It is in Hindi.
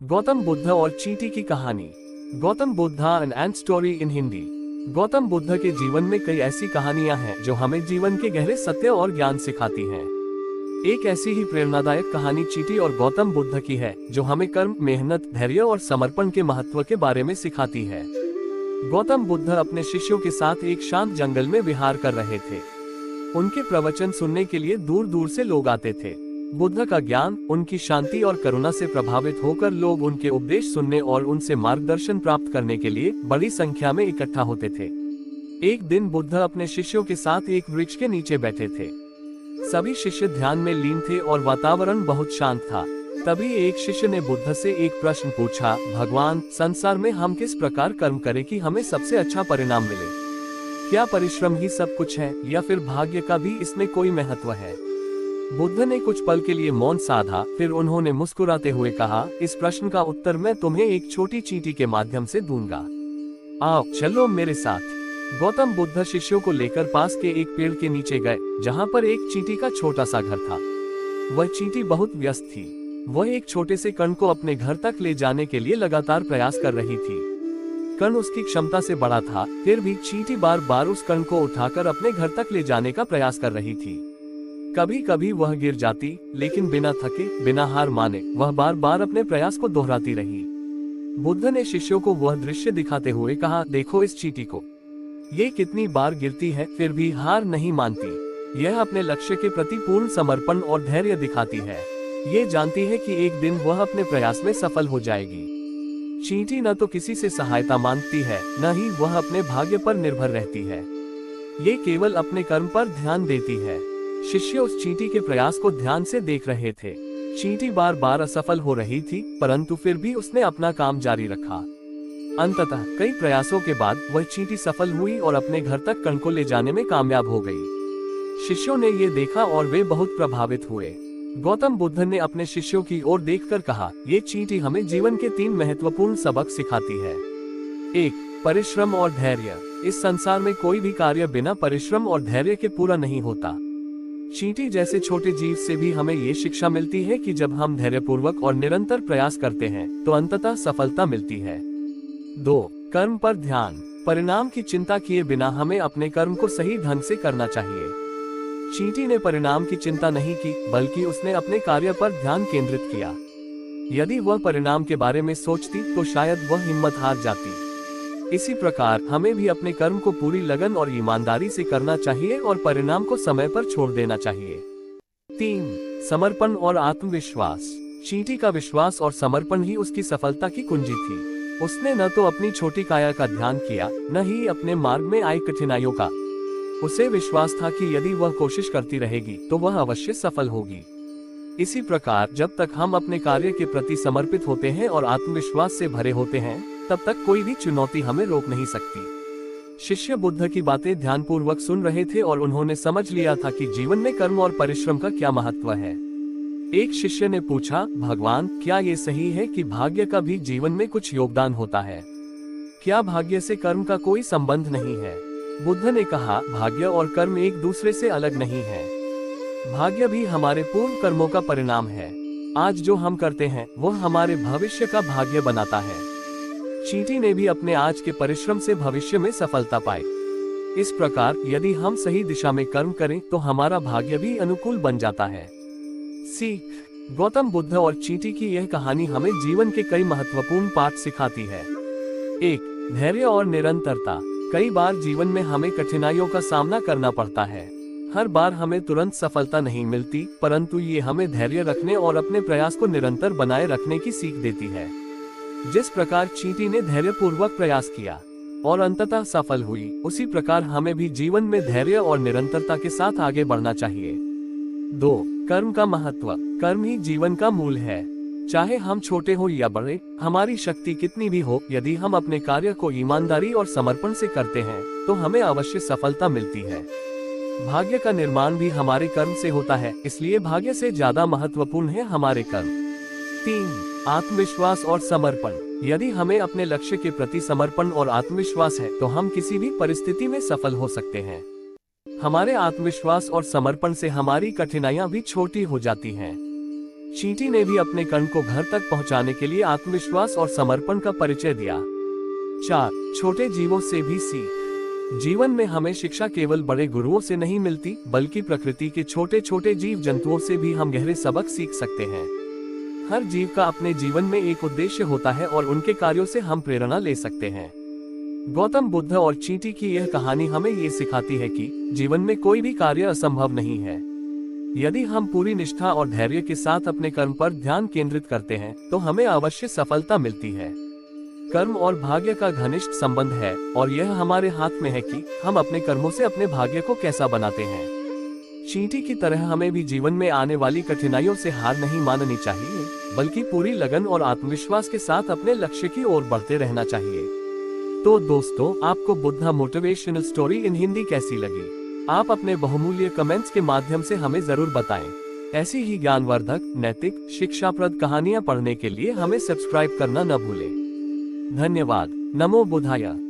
गौतम बुद्ध और चींटी की कहानी। Gautam Buddha ant and story in Hindi. Gautam Buddha के जीवन में कई ऐसी कहानियां हैं जो हमें जीवन के गहरे सत्य और ज्ञान सिखाती हैं। एक ऐसी ही प्रेरणादायक कहानी चींटी और गौतम बुद्ध की है, जो हमें कर्म, मेहनत, धैर्य और समर्पण के महत्व के बारे में सिखाती है। गौतम बुद्ध अपने शिष्यों के साथ एक शांत जंगल में विहार कर रहे थे। उनके प्रवचन सुनने के लिए दूर दूर से लोग आते थे। बुद्ध का ज्ञान, उनकी शांति और करुणा से प्रभावित होकर लोग उनके उपदेश सुनने और उनसे मार्गदर्शन प्राप्त करने के लिए बड़ी संख्या में इकट्ठा होते थे। एक दिन बुद्ध अपने शिष्यों के साथ एक वृक्ष के नीचे बैठे थे। सभी शिष्य ध्यान में लीन थे और वातावरण बहुत शांत था। तभी एक शिष्य ने बुद्ध से एक प्रश्न पूछा, भगवान, संसार में हम किस प्रकार कर्म करें कि हमें सबसे अच्छा परिणाम मिले? क्या परिश्रम ही सब कुछ है या फिर भाग्य का भी इसमें कोई महत्व है? बुद्ध ने कुछ पल के लिए मौन साधा, फिर उन्होंने मुस्कुराते हुए कहा, इस प्रश्न का उत्तर मैं तुम्हें एक छोटी चींटी के माध्यम से दूंगा। आओ चलो मेरे साथ। गौतम बुद्ध शिष्यों को लेकर पास के एक पेड़ के नीचे गए, जहाँ पर एक चींटी का छोटा सा घर था। वह चींटी बहुत व्यस्त थी। वह एक छोटे से कण को अपने घर तक ले जाने के लिए लगातार प्रयास कर रही थी। कण उसकी क्षमता से बड़ा था, फिर भी चींटी बार बार उस कण को उठाकर अपने घर तक ले जाने का प्रयास कर रही थी। कभी कभी वह गिर जाती, लेकिन बिना थके, बिना हार माने वह बार बार अपने प्रयास को दोहराती रही। बुद्ध ने शिष्यों को वह दृश्य दिखाते हुए कहा, देखो इस चींटी को। ये कितनी बार गिरती है, फिर भी हार नहीं मानती। यह अपने लक्ष्य के प्रति पूर्ण समर्पण और धैर्य दिखाती है। ये जानती है कि एक दिन वह अपने प्रयास में सफल हो जाएगी। चींटी न तो किसी से सहायता मांगती है, न ही वह अपने भाग्य पर निर्भर रहती है। ये केवल अपने कर्म पर ध्यान देती है। शिष्य उस चींटी के प्रयास को ध्यान से देख रहे थे। चींटी बार बार असफल हो रही थी, परंतु फिर भी उसने अपना काम जारी रखा। अंततः कई प्रयासों के बाद वह चींटी सफल हुई और अपने घर तक कण को ले जाने में कामयाब हो गई। शिष्यों ने ये देखा और वे बहुत प्रभावित हुए। गौतम बुद्ध ने अपने शिष्यों की ओर देखकर कहा, ये चींटी हमें जीवन के 3 महत्वपूर्ण सबक सिखाती है। 1. परिश्रम और धैर्य। इस संसार में कोई भी कार्य बिना परिश्रम और धैर्य के पूरा नहीं होता। चींटी जैसे छोटे जीव से भी हमें ये शिक्षा मिलती है कि जब हम धैर्यपूर्वक और निरंतर प्रयास करते हैं तो अंततः सफलता मिलती है। 2. कर्म पर ध्यान। परिणाम की चिंता किए बिना हमें अपने कर्म को सही ढंग से करना चाहिए। चींटी ने परिणाम की चिंता नहीं की, बल्कि उसने अपने कार्य पर ध्यान केंद्रित किया। यदि वह परिणाम के बारे में सोचती तो शायद वह हिम्मत हार जाती। इसी प्रकार हमें भी अपने कर्म को पूरी लगन और ईमानदारी से करना चाहिए और परिणाम को समय पर छोड़ देना चाहिए। 3. समर्पण और आत्मविश्वास। चींटी का विश्वास और समर्पण ही उसकी सफलता की कुंजी थी। उसने न तो अपनी छोटी काया का ध्यान किया, न ही अपने मार्ग में आई कठिनाइयों का। उसे विश्वास था कि यदि वह कोशिश करती रहेगी तो वह अवश्य सफल होगी। इसी प्रकार जब तक हम अपने कार्य के प्रति समर्पित होते हैं और आत्मविश्वास से भरे होते हैं, तब तक कोई भी चुनौती हमें रोक नहीं सकती। शिष्य बुद्ध की बातें ध्यानपूर्वक सुन रहे थे और उन्होंने समझ लिया था कि जीवन में कर्म और परिश्रम का क्या महत्व है। एक शिष्य ने पूछा, भगवान, क्या ये सही है कि भाग्य का भी जीवन में कुछ योगदान होता है? क्या भाग्य से कर्म का कोई संबंध नहीं है? बुद्ध ने कहा, भाग्य और कर्म एक दूसरे से अलग नहीं है। भाग्य भी हमारे पूर्व कर्मों का परिणाम है। आज जो हम करते हैं वह हमारे भविष्य का भाग्य बनाता है। चींटी ने भी अपने आज के परिश्रम से भविष्य में सफलता पाई। इस प्रकार यदि हम सही दिशा में कर्म करें तो हमारा भाग्य भी अनुकूल बन जाता है। सीख। गौतम बुद्ध और चींटी की यह कहानी हमें जीवन के कई महत्वपूर्ण पाठ सिखाती है। 1. धैर्य और निरंतरता। कई बार जीवन में हमें कठिनाइयों का सामना करना पड़ता है। हर बार हमें तुरंत सफलता नहीं मिलती, परंतु ये हमें धैर्य रखने और अपने प्रयास को निरंतर बनाए रखने की सीख देती है। जिस प्रकार चींटी ने धैर्यपूर्वक प्रयास किया और अंततः सफल हुई, उसी प्रकार हमें भी जीवन में धैर्य और निरंतरता के साथ आगे बढ़ना चाहिए। 2. कर्म का महत्व। कर्म ही जीवन का मूल है। चाहे हम छोटे हो या बड़े, हमारी शक्ति कितनी भी हो, यदि हम अपने कार्य को ईमानदारी और समर्पण से करते हैं तो हमें अवश्य सफलता मिलती है। भाग्य का निर्माण भी हमारे कर्म से होता है, इसलिए भाग्य से ज्यादा महत्वपूर्ण है हमारे कर्म। 3. आत्मविश्वास और समर्पण। यदि हमें अपने लक्ष्य के प्रति समर्पण और आत्मविश्वास है तो हम किसी भी परिस्थिति में सफल हो सकते हैं। हमारे आत्मविश्वास और समर्पण से हमारी कठिनाइयां भी छोटी हो जाती हैं। चींटी ने भी अपने कर्ण को घर तक पहुंचाने के लिए आत्मविश्वास और समर्पण का परिचय दिया। 4. छोटे जीवों से भी सीख। जीवन में हमें शिक्षा केवल बड़े गुरुओं से नहीं मिलती, बल्कि प्रकृति के छोटे छोटे जीव जंतुओं से भी हम गहरे सबक सीख सकते हैं। हर जीव का अपने जीवन में एक उद्देश्य होता है और उनके कार्यों से हम प्रेरणा ले सकते हैं। गौतम बुद्ध और चींटी की यह कहानी हमें ये सिखाती है कि जीवन में कोई भी कार्य असंभव नहीं है। यदि हम पूरी निष्ठा और धैर्य के साथ अपने कर्म पर ध्यान केंद्रित करते हैं तो हमें अवश्य सफलता मिलती है। कर्म और भाग्य का घनिष्ठ संबंध है और यह हमारे हाथ में है कि हम अपने कर्मों से अपने भाग्य को कैसा बनाते हैं। चींटी की तरह हमें भी जीवन में आने वाली कठिनाइयों से हार नहीं माननी चाहिए, बल्कि पूरी लगन और आत्मविश्वास के साथ अपने लक्ष्य की ओर बढ़ते रहना चाहिए। तो दोस्तों, आपको Buddha motivational story in Hindi कैसी लगी? आप अपने बहुमूल्य कमेंट्स के माध्यम से हमें जरूर बताएं। ऐसी ही ज्ञानवर्धक, नैतिक, शिक्षाप्रद कहानियां पढ़ने के लिए हमें सब्सक्राइब करना न भूलें। धन्यवाद। नमो बुद्धाय।